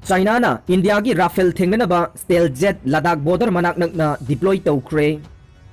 China na Indiagi Rafale Thengnanaba stealth jet Ladakh border Manak Nakna deploy Toukhre.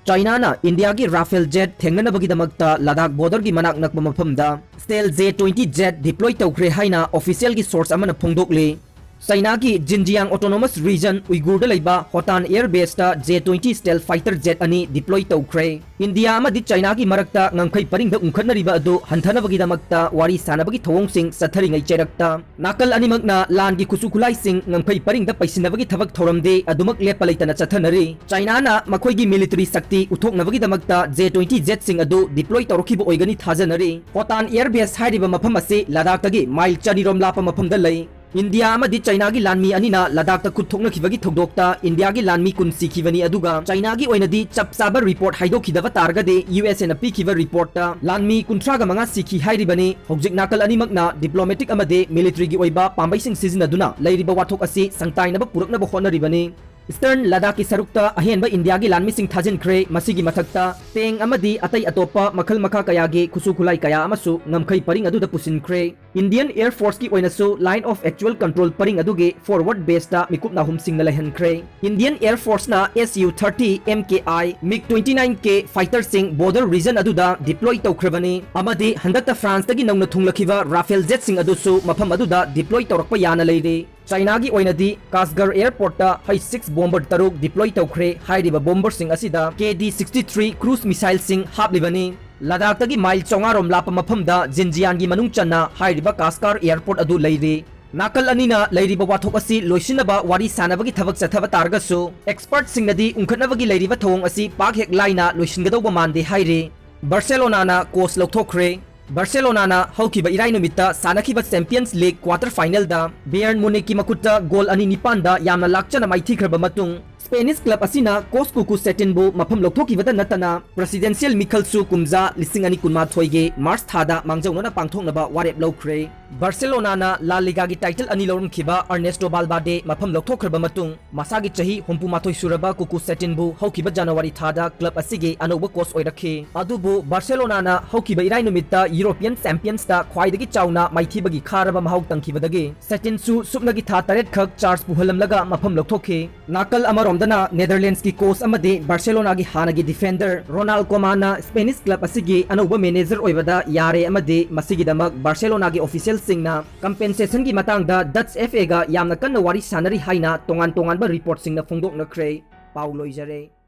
China na Indiagi Rafale jet Thengnanabagidamagta Ladakh border gi Manak Nakna mafamda stealth J-20 jet deploy Toukhre haina official gi source amana phongdokle. China ki Xinjiang Autonomous Region Uyghur da laiba Hotan Air Base ta J-20 stealth fighter jet ani deploy Toukhre. India amadi China ki marakta ngangkhai paringda ungkhatnariba adu hanthanabagidamagta wari sanabagi thawongsing satharingai cherakta nakal animakna lan gi kusukulai sing ngangkhai paringda paisinabagi thabak thoramde adumak lepa leitana chathanari. China na makhoi gi military sakti uthoknabagidamagta J-20 jet sing adu deploy tawrakhiba oigani thajanari. Hotan Air Base haidiba mafam ase Ladakh tagi mile 4 lapa mafamda lay. India amadi China gi lanmi anina Ladakh ta kuthokna khibagi thogdokta India gi lanmi kun sikhibani aduga China gi oinadi chapsaba report haidokidaba targade USA na pikiba report ta lanmi kunthraga manga sikhi hairibani hojik nakal animakna diplomatic amade military gi oiba pambaising sizinaduna lairiba wathok asi sangtainaba puraknaba honaribani. Eastern Ladakh ki sarukta ahenba India gi lanmi sing thajin khre masigi mathakta teng amadi atai atopa makhal makha kaya gi kusukulai kaya amasu ngamkhai paring adu da pusin khre. Indian Air Force ki oinasu line of actual control paring adu ge forward base ta mikup na humsing na lahen khre. Indian Air Force na Su-30 MKI MiG-29K fighter sing border region adu da deploy tawkhrebani amadi handakta France tagi nongna thunglakhiba Rafale jet sing adu su mafam adu da deploy tawrakpa yana leire. China gi oinadi Kasgar airport ta H-6 bomber taruk deploy Toukhre hairiba bomber sing asida KD-63 cruise missile sing haplibani. Ladakh tagi mile 4 lapa mafamda Xinjiang gi manung channa hairiba Kasgar airport adu leire. Nakal anina leiriba wathok asi loisinaba wari sanabagi thabak chathaba targasu expert singnadi ungkhatnabagi leiriba thawong asi pak hek laina loisingadauba mande haire. Barcelona na coach lokthokre. Barcelona na haukiba irai numita sanakiba Champions League quarter final da Bayern Munich ki makutta goal ani nipan da yamna lakchana maithikhraba matung Spanish club asina coach kuku setinbu mafam loktokibada natana presidential mikhalsu kumza lising ani kunma thoige March thada mangjauna pangthoknaba warep lawkhre. Barcelona na La Liga gi title ani lawrum khiba Ernesto Valverde mafam loktokhraba matung masagi chahi humpumathoi suraba kuku setinbu haukiba January thada club asigi anoba coach oirakhe adubu Barcelona na haukiba irai numita European Champions ta khwaidagi chauna maithibagi kharaba mahau tangkhibadagi setin su supnagi tha taret khak charge puhalamlaga mafam loktokhe. Nakal amaromdana Netherlands ki coach amade Barcelona gi hanagi defender Ronald Koeman na Spanish club asigi anoba manager oibada yare amade masigi damak Barcelona gi official singna compensation gi matangda Dutch FA ga yamna kanna wari sanari haina tongan ba report singna phongdokna khre Paulo Ijare.